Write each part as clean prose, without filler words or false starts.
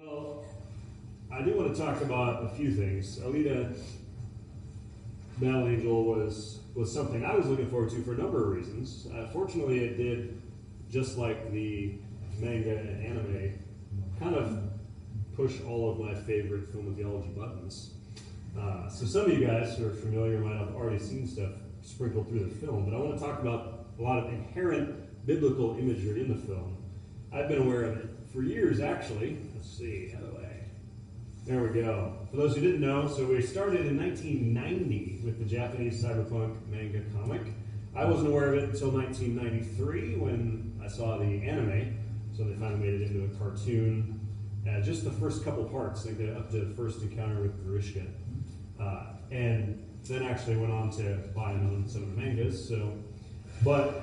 Well, I do want to talk about a few things. Alita, Battle Angel was something I was looking forward to for a number of reasons. Fortunately, it did, just like the manga and anime, kind of push all of my favorite film and theology buttons. So some of you guys who are familiar might have already seen stuff sprinkled through the film, but I want to talk about a lot of inherent biblical imagery in the film. I've been aware of it for years, actually. Let's see, other way. There we go. For those who didn't know, so we started in 1990 with the Japanese cyberpunk manga comic. I wasn't aware of it until 1993 when I saw the anime. So they finally made it into a cartoon. Just the first couple parts, like up to the first encounter with Grishka. And then actually went on to buy and own some of the mangas. But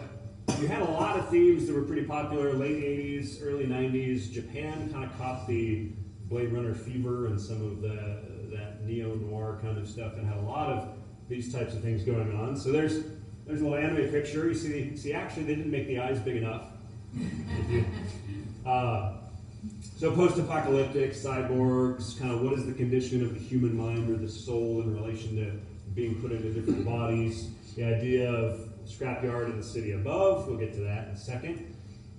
you had a lot of themes that were pretty popular, late 80s, early 90s. Japan kind of caught the Blade Runner fever and some of that neo-noir kind of stuff, and had a lot of these types of things going on. So there's a little anime picture. You see, actually they didn't make the eyes big enough. So post-apocalyptic, cyborgs, kind of what is the condition of the human mind or the soul in relation to being put into different bodies. The idea of scrapyard in the city above, we'll get to that in a second.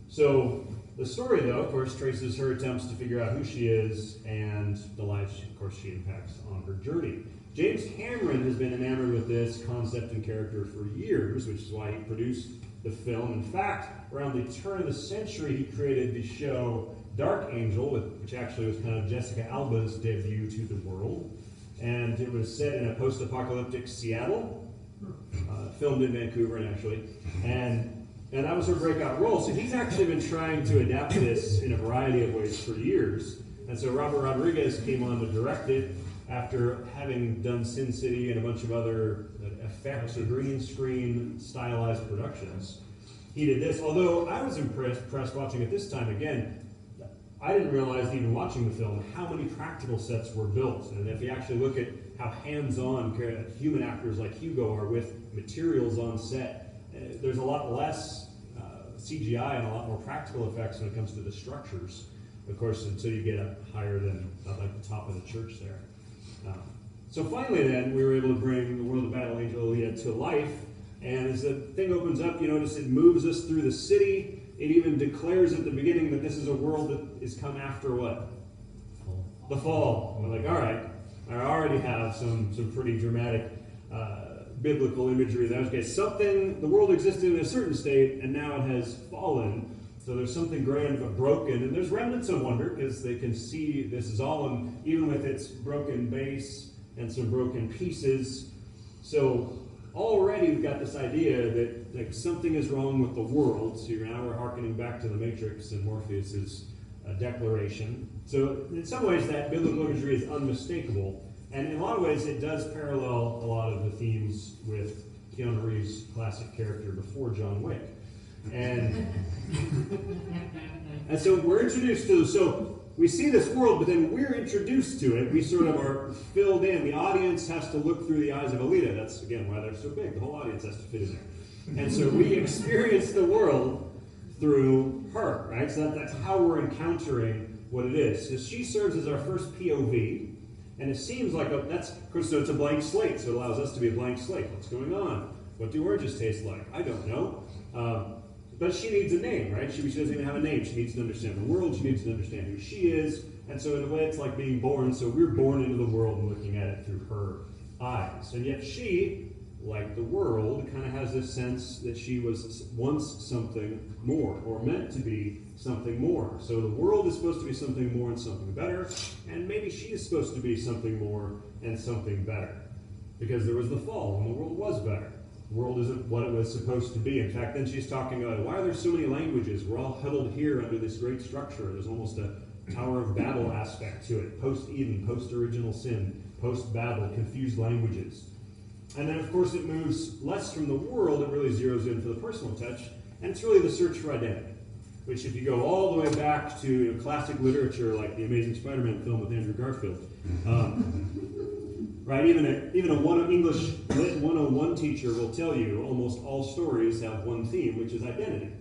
So the story, though, of course, traces her attempts to figure out who she is and the lives, of course, she impacts on her journey. James Cameron has been enamored with this concept and character for years, which is why he produced the film. In fact, around the turn of the century, he created the show Dark Angel, which actually was kind of Jessica Alba's debut to the world. And it was set in a post-apocalyptic Seattle, filmed in Vancouver, actually. And that was her breakout role. So he's actually been trying to adapt this in a variety of ways for years. And so Robert Rodriguez came on to direct it after having done Sin City and a bunch of other effects or green screen stylized productions. He did this, although I was impressed watching it this time again. I didn't realize, even watching the film, how many practical sets were built. And if you actually look at how hands-on human actors like Hugo are with materials on set, there's a lot less CGI and a lot more practical effects when it comes to the structures. Of course, until you get up higher than like the top of the church there. So finally then, we were able to bring the world of Battle Angel Alita to life. And as the thing opens up, you notice it moves us through the city. It even declares at the beginning that this is a world that is come after what? The fall. We're like, all right, I already have some pretty dramatic biblical imagery there. Okay, the world existed in a certain state, and now it has fallen. So there's something grand but broken, and there's remnants of wonder, because they can see this is all, and even with its broken base and some broken pieces. So already we've got this idea that like something is wrong with the world. So now we're hearkening back to the Matrix and Morpheus's declaration. So in some ways that biblical imagery is unmistakable. And in a lot of ways it does parallel a lot of the themes with Keanu Reeves' classic character before John Wick. And so we're introduced to, so we see this world, but then we're introduced to it. We sort of are filled in. The audience has to look through the eyes of Alita. That's, again, why they're so big. The whole audience has to fit in there. And so we experience the world through her, right? So that's how we're encountering what it is. So she serves as our first POV, and it seems like so it's a blank slate, so it allows us to be a blank slate. What's going on? What do oranges taste like? I don't know. But she needs a name, right? She doesn't even have a name. She needs to understand the world. She needs to understand who she is. And so in a way, it's like being born. So we're born into the world and looking at it through her eyes. And yet she, like the world, kind of has this sense that she was once something more, or meant to be something more. So the world is supposed to be something more and something better. And maybe she is supposed to be something more and something better. Because there was the fall and the world was better. The world isn't what it was supposed to be. In fact, then she's talking about, why are there so many languages? We're all huddled here under this great structure. There's almost a Tower of Babel aspect to it. Post-Eden, post-original sin, post-Babel, confused languages. And then, of course, it moves less from the world. It really zeroes in for the personal touch. And it's really the search for identity, which if you go all the way back to classic literature like the Amazing Spider-Man film with Andrew Garfield, right? Even a English Lit 101 teacher will tell you almost all stories have one theme, which is identity.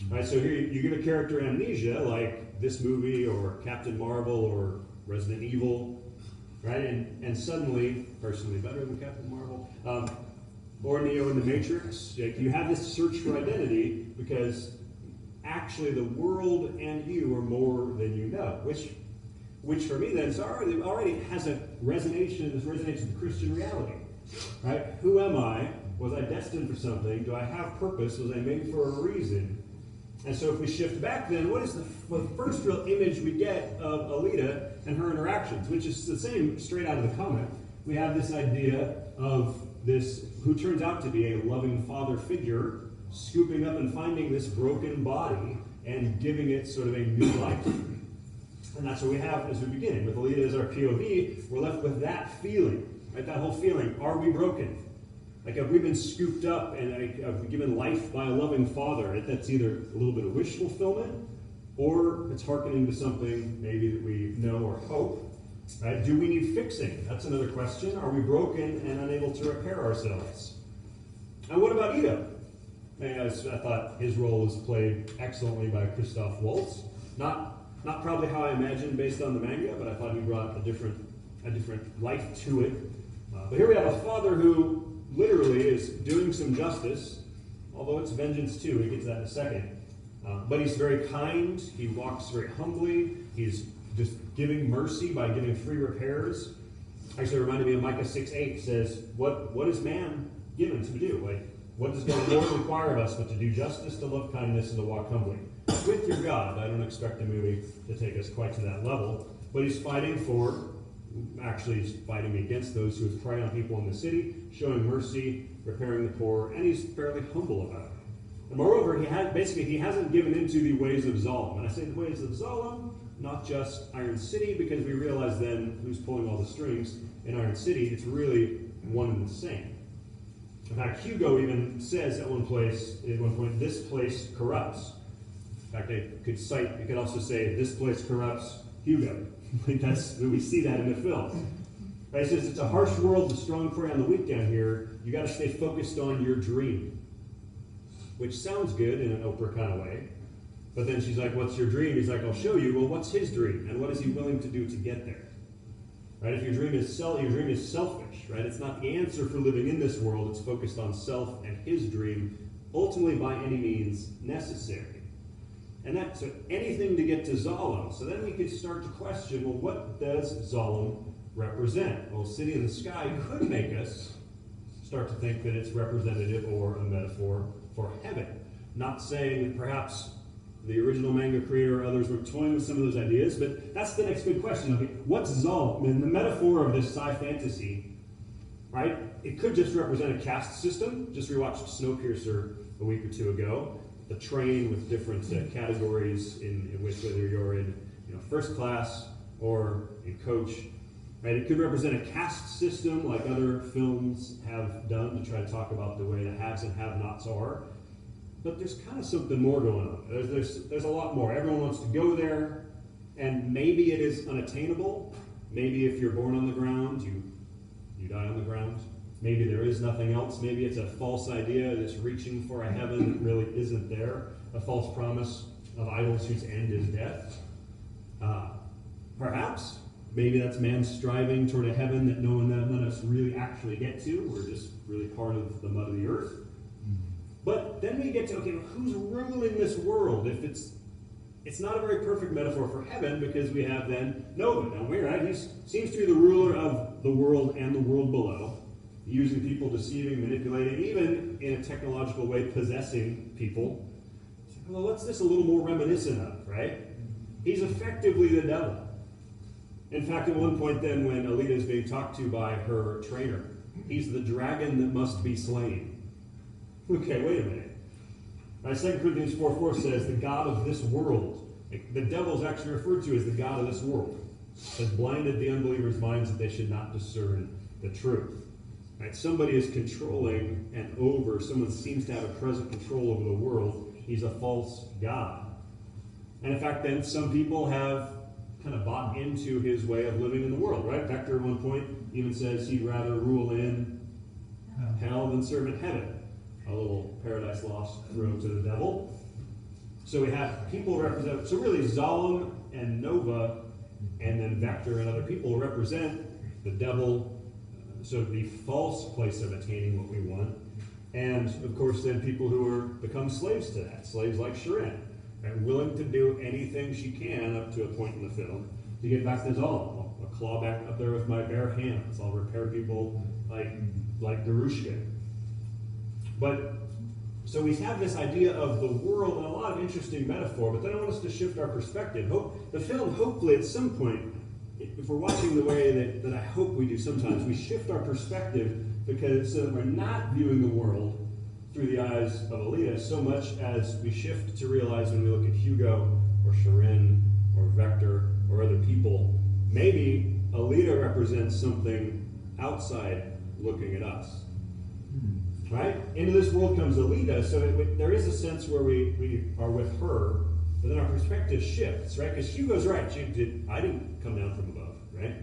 Right, so here you give a character amnesia, like this movie or Captain Marvel or Resident Evil, right? And suddenly, personally better than Captain Marvel, or Neo in the Matrix, like you have this search for identity because actually the world and you are more than you know, which for me then is already has a resonance. This resonates with Christian reality, right? Who am I? Was I destined for something? Do I have purpose? Was I made for a reason? And so if we shift back then, what is the first real image we get of Alita and her interactions, which is the same straight out of the comic. We have this idea of this, who turns out to be a loving father figure, scooping up and finding this broken body and giving it sort of a new life. And that's what we have as we begin. With Alita as our POV, we're left with that feeling, right? That whole feeling, are we broken? Like, have we been scooped up and have we given life by a loving father? That's either a little bit of wish fulfillment, or it's hearkening to something maybe that we know or hope. Right? Do we need fixing? That's another question. Are we broken and unable to repair ourselves? And what about Ito? I thought his role was played excellently by Christoph Waltz. Not probably how I imagined based on the manga, but I thought he brought a different life to it. But here we have a father who literally is doing some justice, although it's vengeance too. We get to that in a second. But he's very kind. He walks very humbly. He's just giving mercy by giving free repairs. Actually, it reminded me of Micah 6:8 says, what is man given to do? Like, what does the Lord require of us but to do justice, to love kindness, and to walk humbly? With your God. I don't expect the movie to take us quite to that level, but he's fighting against those who would prey on people in the city, showing mercy, repairing the poor, and he's fairly humble about it. And moreover, he hasn't given into the ways of Zalem. And I say the ways of Zalem, not just Iron City, because we realize then who's pulling all the strings in Iron City. It's really one and the same. In fact, Hugo even says at one point, this place corrupts. In fact, you could also say, this place corrupts Hugo. We see that in the film. Right? He says it's a harsh world, the strong prey on the weak down here. You got to stay focused on your dream, which sounds good in an Oprah kind of way. But then she's like, "What's your dream?" He's like, "I'll show you." Well, what's his dream, and what is he willing to do to get there? Right? If your dream is selfish, right? It's not the answer for living in this world. It's focused on self and his dream, ultimately by any means necessary. And so anything to get to Zalem. So then we could start to question, well, what does Zalem represent? Well, City in the Sky could make us start to think that it's representative or a metaphor for heaven. Not saying that perhaps the original manga creator or others were toying with some of those ideas, but that's the next big question. Okay, what's Zalem? And the metaphor of this sci-fantasy, right? It could just represent a caste system. Just rewatched Snowpiercer a week or two ago. The train with different categories in which whether you're in first class or in coach. Right? It could represent a caste system like other films have done to try to talk about the way the haves and have-nots are. But there's kind of something more going on. There's a lot more. Everyone wants to go there, and maybe it is unattainable. Maybe if you're born on the ground, you die on the ground. Maybe there is nothing else. Maybe it's a false idea, this reaching for a heaven that really isn't there, a false promise of idols whose end is death. Perhaps, maybe that's man striving toward a heaven that none of us really actually get to. We're just really part of the mud of the earth. But then we get to, okay, well, who's ruling this world? If it's not a very perfect metaphor for heaven, because we have then Nova. Now, right? He seems to be the ruler of the world and the world below, using people, deceiving, manipulating, even in a technological way, possessing people. Well, what's this a little more reminiscent of, right? He's effectively the devil. In fact, at one point then, when Alita is being talked to by her trainer, he's the dragon that must be slain. Okay, wait a minute. 2 Corinthians 4:4 says, the God of this world. The devil is actually referred to as the God of this world. Has blinded the unbelievers' minds that they should not discern the truth. Right? Somebody is controlling and someone seems to have a present control over the world. He's a false god. And in fact, then some people have kind of bought into his way of living in the world, right? Vector at one point even says he'd rather rule in hell than serve in heaven. A little Paradise Lost thrown to the devil. So we have people represent, so really Zalem and Nova, and then Vector and other people represent the devil, so the false place of attaining what we want. And of course then people who become slaves to that, slaves like Sharon, right, willing to do anything she can up to a point in the film to get back to Zalem. I'll claw back up there with my bare hands. I'll repair people like Darushka. But so we have this idea of the world and a lot of interesting metaphor, but then I want us to shift our perspective. The film, hopefully at some point, if we're watching the way that I hope we do sometimes, we shift our perspective because so that we're not viewing the world through the eyes of Alita so much as we shift to realize when we look at Hugo or Sharon or Vector or other people, maybe Alita represents something outside looking at us. Right? Into this world comes Alita, so there is a sense where we are with her, but then our perspective shifts, right? Because Hugo's right. I didn't come down from above, right?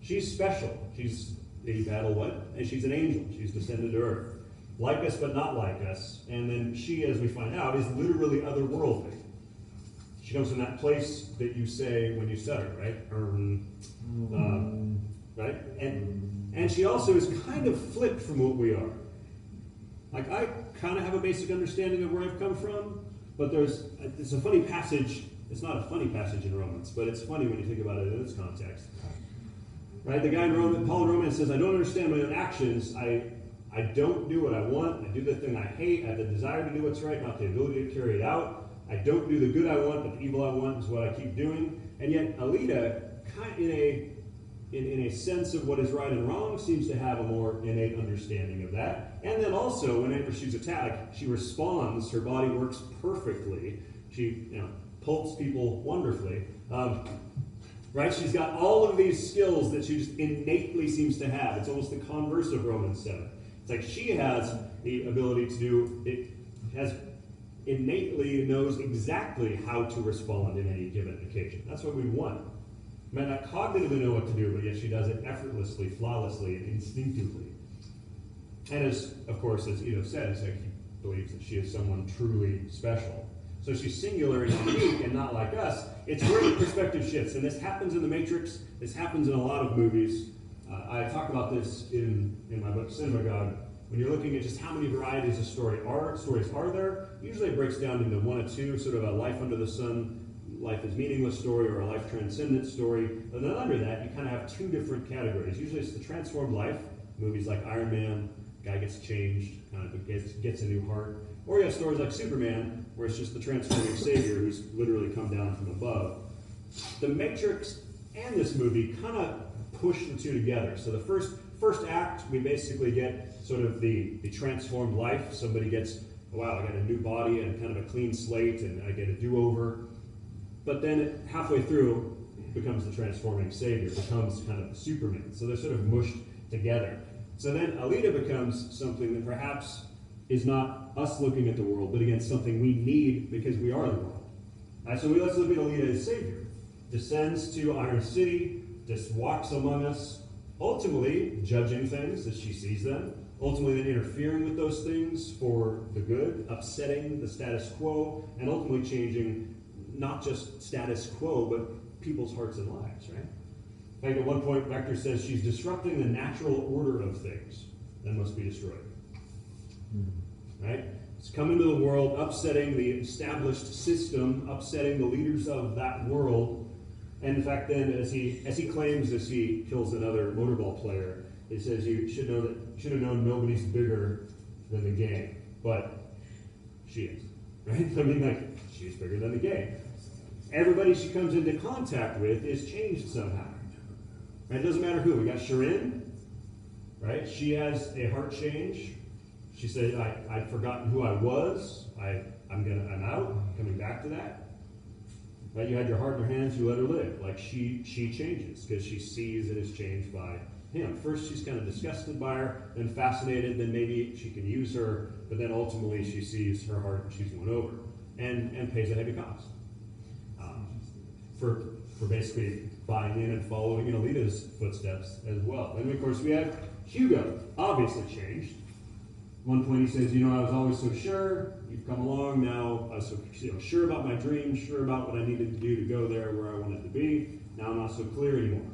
She's special. She's a battle what? And she's an angel. She's descended to earth. Like us, but not like us. And then she, as we find out, is literally otherworldly. She comes from that place that you say when you stutter, right? Right? And she also is kind of flipped from what we are. Like, I kind of have a basic understanding of where I've come from, but it's a funny passage. It's not a funny passage in Romans, but it's funny when you think about it in its context. Right? The guy in Paul in Romans says, I don't understand my own actions. I don't do what I want. I do the thing I hate. I have the desire to do what's right, not the ability to carry it out. I don't do the good I want, but the evil I want is what I keep doing. And yet, Alita, kind of in a sense of what is right and wrong, seems to have a more innate understanding of that. And then also, whenever she's attacked, she responds. Her body works perfectly. She pulps people wonderfully. Right? She's got all of these skills that she just innately seems to have. It's almost the converse of Romans 7. It's like she has the ability to do it, has innately knows exactly how to respond in any given occasion. That's what we want. Might not cognitively know what to do, but yet she does it effortlessly, flawlessly, and instinctively. And as Edo said, it's like he believes that she is someone truly special. So she's singular and unique and not like us. It's where the perspective shifts. And this happens in The Matrix. This happens in a lot of movies. I talk about this in my book, Cinemagogue. When you're looking at just how many varieties of stories are there, usually it breaks down into one or two, sort of a life under the sun, life is meaningless story, or a life transcendent story. And then under that, you kind of have two different categories. Usually it's the transformed life, movies like Iron Man, guy gets changed, kind of gets a new heart. Or you have stories like Superman, where it's just the transforming savior who's literally come down from above. The Matrix and this movie kind of push the two together. So the first act, we basically get sort of the transformed life. Somebody gets, wow, I got a new body and kind of a clean slate, and I get a do-over. But then halfway through, it becomes the transforming savior, becomes kind of the Superman. So they're sort of mushed together. So then Alita becomes something that perhaps is not us looking at the world, but again, something we need because we are the world. So let's look at Alita as savior. Descends to Iron City, just walks among us, ultimately judging things as she sees them, ultimately then interfering with those things for the good, upsetting the status quo, and ultimately changing not just status quo, but people's hearts and lives, right? In fact, at one point, Vector says she's disrupting the natural order of things that must be destroyed. Right? It's come into the world, upsetting the established system, upsetting the leaders of that world. And in fact, then, as he claims as he kills another motorball player, he says you should have known nobody's bigger than the gang, but she is. Right? I mean, like, she's bigger than the gang. Everybody she comes into contact with is changed somehow. Right? It doesn't matter who. We got Sharon, right? She has a heart change. She said, I'd forgotten who I was. I'm out. I'm coming back to that. Right? You had your heart in your hands. You let her live. Like she changes because she sees it is changed by him. First, she's kind of disgusted by her, then fascinated. Then maybe she can use her, but then ultimately she sees her heart and she's won over and pays a heavy cost for basically buying in and following in Alita's footsteps as well. And of course, we have Hugo, obviously changed. one point he says, I was always so sure. You've come along now. I was so sure about my dream, sure about what I needed to do to go there where I wanted to be. Now I'm not so clear anymore.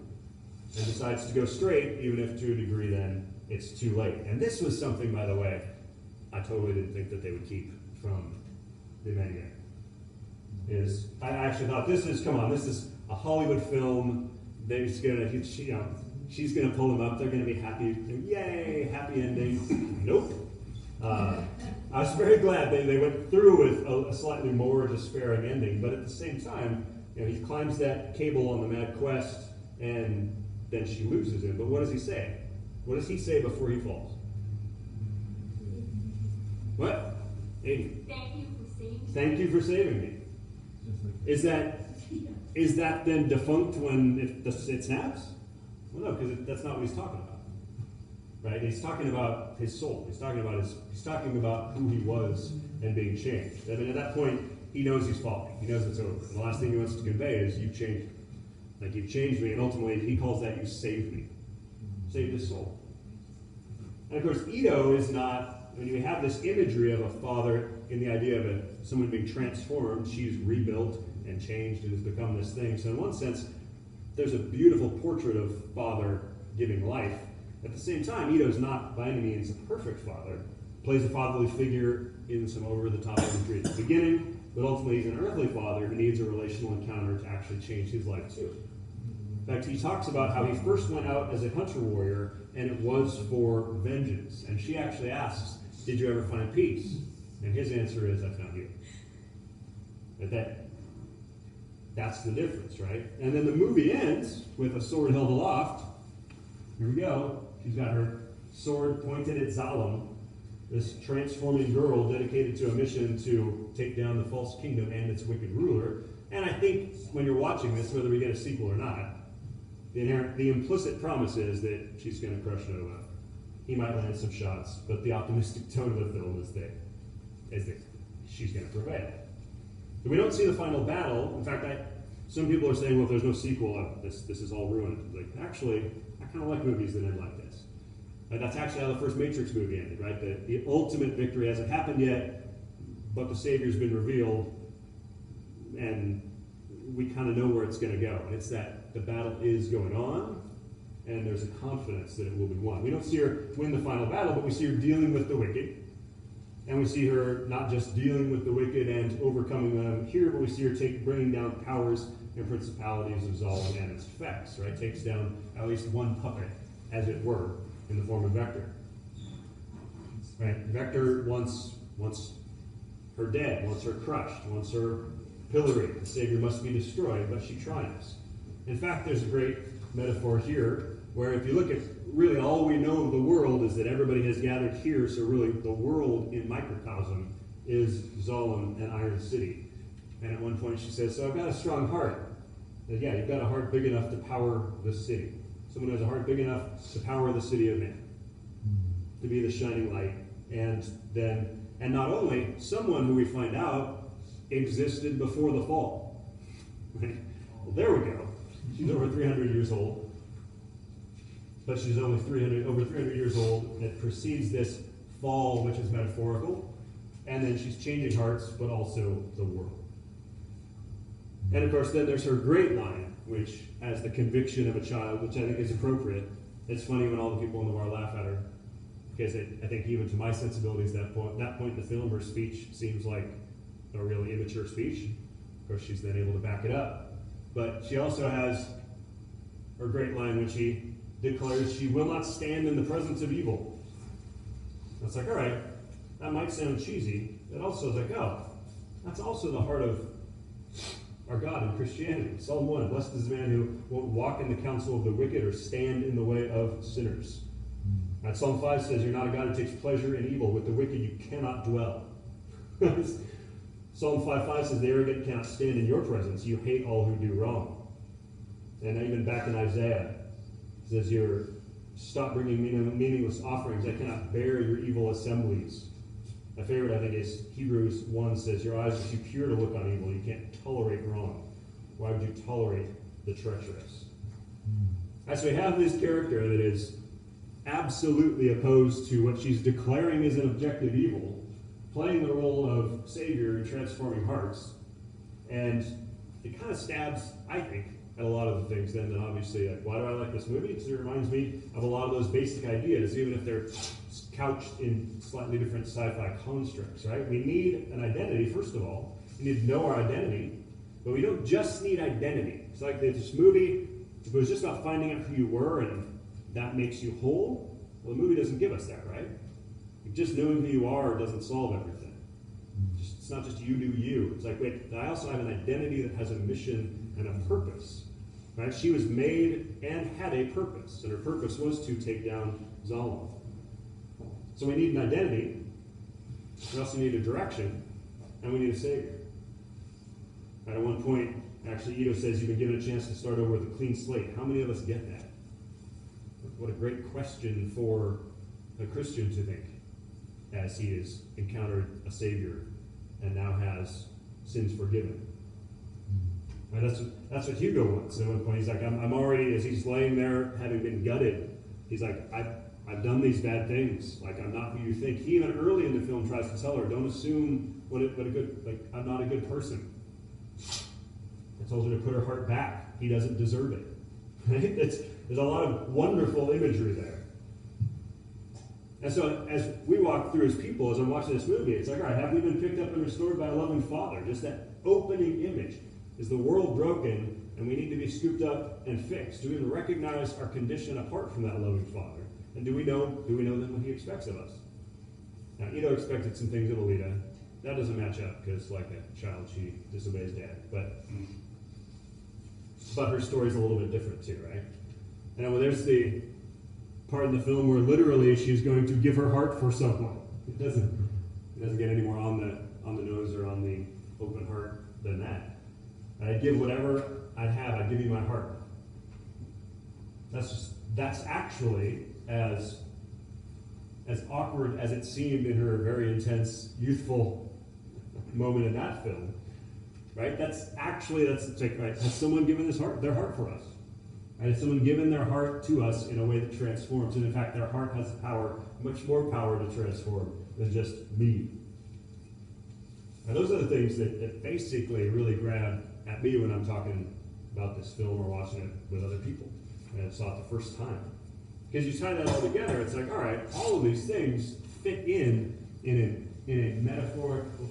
And decides to go straight, even if to a degree then it's too late. And this was something, by the way, I totally didn't think that they would keep from the Emmanuel. I actually thought this is a Hollywood film. She's gonna pull them up. They're gonna be happy. Yay, happy ending. Nope. I was very glad they went through with a slightly more despairing ending, but at the same time, he climbs that cable on the mad quest, and then she loses him. But what does he say? What does he say before he falls? What? Hey. Thank you for saving me. Is that then defunct when it snaps? Well, no, because that's not what he's talking about. Right? He's talking about his soul. He's talking about who he was and being changed. I mean, at that point, he knows he's falling. He knows it's over. And the last thing he wants to convey is, you've changed me. Like, you've changed me, and ultimately he calls that, you saved me. Saved his soul. And of course, Ito is not, when you have this imagery of a father in the idea of someone being transformed, she's rebuilt and changed and has become this thing. So in one sense, there's a beautiful portrait of father giving life. At the same time, Ito's not by any means a perfect father. Plays a fatherly figure in some over-the-top imagery at the beginning, but ultimately he's an earthly father who needs a relational encounter to actually change his life too. In fact, he talks about how he first went out as a hunter warrior, and it was for vengeance. And she actually asks, did you ever find peace? And his answer is, I found you. That's the difference, right? And then the movie ends with a sword held aloft. Here we go. She's got her sword pointed at Zalem, this transforming girl dedicated to a mission to take down the false kingdom and its wicked ruler. And I think when you're watching this, whether we get a sequel or not, the implicit promise is that she's going to crush Noah. He might land some shots, but the optimistic tone of the film is that she's going to prevail. So we don't see the final battle. In fact, some people are saying, well, if there's no sequel, this is all ruined. Like, actually, I kind of like movies that end like this. That's actually how the first Matrix movie ended, right? The ultimate victory hasn't happened yet, but the Savior's been revealed, and we kind of know where it's going to go. And it's that the battle is going on, and there's a confidence that it will be won. We don't see her win the final battle, but we see her dealing with the wicked. And we see her not just dealing with the wicked and overcoming them here, but we see her bringing down powers and principalities of Zalem and its effects, right? Takes down at least one puppet, as it were, in the form of Vector. Right? Vector wants her dead, wants her crushed, wants her pilloried. The Savior must be destroyed, but she triumphs. In fact, there's a great metaphor here, where if you look at really all we know of the world is that everybody has gathered here, so really the world in microcosm is Zalem and Iron City. And at one point she says, so I've got a strong heart. And yeah, you've got a heart big enough to power the city. Someone who has a heart big enough to power the city of man, to be the shining light. And not only, someone who we find out existed before the fall. Right? Well, there we go. She's over 300 years old. But she's only over 300 years old. It precedes this fall, which is metaphorical. And then she's changing hearts, but also the world. And of course, then there's her great line, which has the conviction of a child, which I think is appropriate. It's funny when all the people in the bar laugh at her, because I think even to my sensibilities, that point in the film, her speech seems like a really immature speech. Of course, she's then able to back it up. But she also has her great line when she declares she will not stand in the presence of evil. It's like, all right, that might sound cheesy. It also is like, oh, that's also the heart of our God in Christianity. Psalm 1, blessed is the man who won't walk in the counsel of the wicked or stand in the way of sinners. And Psalm 5 says, you're not a God who takes pleasure in evil. With the wicked you cannot dwell. Psalm 5:5 says, the arrogant cannot stand in your presence. You hate all who do wrong. And even back in Isaiah, it says, stop bringing meaningless offerings. I cannot bear your evil assemblies. My favorite, I think, is Hebrews 1 says, your eyes are too pure to look on evil. You can't tolerate wrong. Why would you tolerate the treacherous? So we have this character that is absolutely opposed to what she's declaring as an objective evil, playing the role of Savior and transforming hearts. And it kind of stabs, I think, at a lot of the things then that obviously, like, why do I like this movie? Because it reminds me of a lot of those basic ideas, even if they're couched in slightly different sci-fi constructs, right? We need an identity, first of all. We need to know our identity, but we don't just need identity. It's like this movie, if it was just about finding out who you were and that makes you whole, well, the movie doesn't give us that, right? Just knowing who you are doesn't solve everything. It's not just you do you. It's like, wait, I also have an identity that has a mission and a purpose. Right? She was made and had a purpose, and her purpose was to take down Zalman. So we need an identity, we also need a direction, and we need a Savior. Right, at one point, actually, Ito says you've been given a chance to start over with a clean slate. How many of us get that? What a great question for a Christian to think as he has encountered a Savior and now has sins forgiven. Right, that's what Hugo wants. At one point, he's like, I'm already, as he's laying there, having been gutted, he's like, I've done these bad things. Like, I'm not who you think. He even early in the film tries to tell her, don't assume I'm not a good person. I told her to put her heart back. He doesn't deserve it. Right? There's a lot of wonderful imagery there. And so as we walk through as people, as I'm watching this movie, it's like, all right, have we been picked up and restored by a loving Father? Just that opening image. Is the world broken and we need to be scooped up and fixed? Do we even recognize our condition apart from that loving Father? And do we know then what he expects of us? Now, Ito expected some things of Alita. That doesn't match up because, like a child, she disobeys dad. But her story's a little bit different too, right? And when there's the part in the film where literally she's going to give her heart for someone. It doesn't get any more on the nose or on the open heart than that. I'd give whatever I'd have. I'd give you my heart. That's actually as awkward as it seemed in her very intense, youthful moment in that film. Right? That's like, right, has someone given their heart for us? Right? Has someone given their heart to us in a way that transforms? And in fact, their heart has power, much more power to transform than just me. Now, those are the things that basically really grab at me when I'm talking about this film or watching it with other people. And I saw it the first time. Because you tie that all together, it's like, all right, all of these things fit in a metaphorical,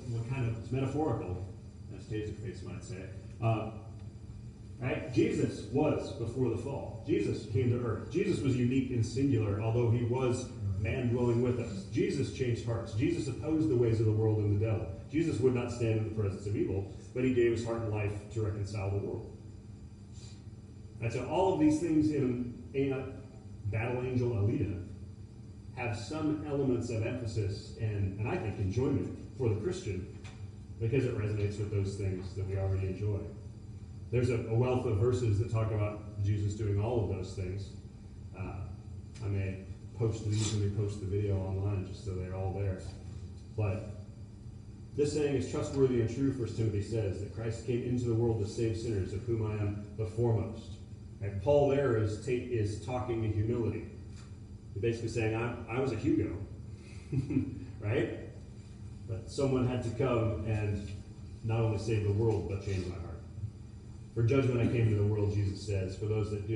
it's metaphorical, as Taserface might say. Right? Jesus was before the fall. Jesus came to earth. Jesus was unique and singular, although he was man dwelling with us. Jesus changed hearts. Jesus opposed the ways of the world and the devil. Jesus would not stand in the presence of evil, but he gave his heart and life to reconcile the world. And so all of these things in Battle Angel Alita have some elements of emphasis and I think enjoyment for the Christian because it resonates with those things that we already enjoy. There's a wealth of verses that talk about Jesus doing all of those things. I may post these when we post the video online just so they're all there. But this saying is trustworthy and true, 1 Timothy says, that Christ came into the world to save sinners, of whom I am the foremost. Right? Paul there is talking in humility. He's basically saying, I was a Hugo, right? But someone had to come and not only save the world, but change my heart. For judgment I came into the world, Jesus says, for those that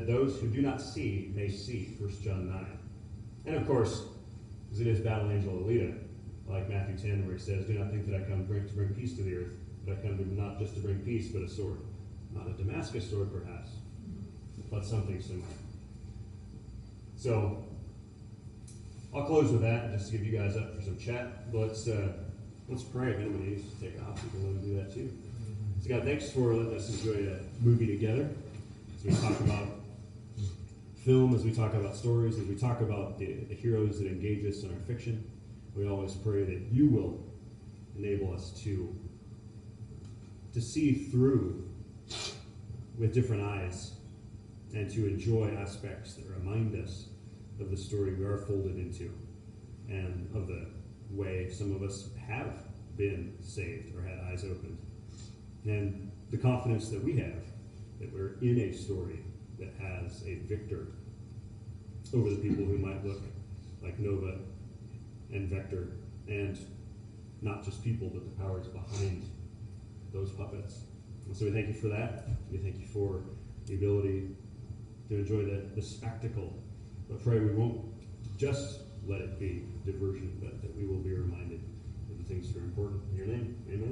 those who do not see may see, 1 John 9. And of course, because it is Battle Angel Alita, like Matthew 10, where he says, do not think that I come to bring peace to the earth, but I come not just to bring peace, but a sword. Not a Damascus sword, perhaps, but something similar. So, I'll close with that, just to give you guys up for some chat. Let's pray. If anybody needs to take off, you can let them do that too. So God, thanks for letting us enjoy a movie together. As we talk about film, as we talk about stories, as we talk about the heroes that engage us in our fiction, we always pray that you will enable us to see through with different eyes and to enjoy aspects that remind us of the story we are folded into and of the way some of us have been saved or had eyes opened. And the confidence that we have that we're in a story that has a victor over the people who might look like Nova and Vector, and not just people, but the powers behind those puppets. And so we thank you for that. We thank you for the ability to enjoy the spectacle. But pray we won't just let it be diversion, but that we will be reminded of the things that are important. In your name, amen.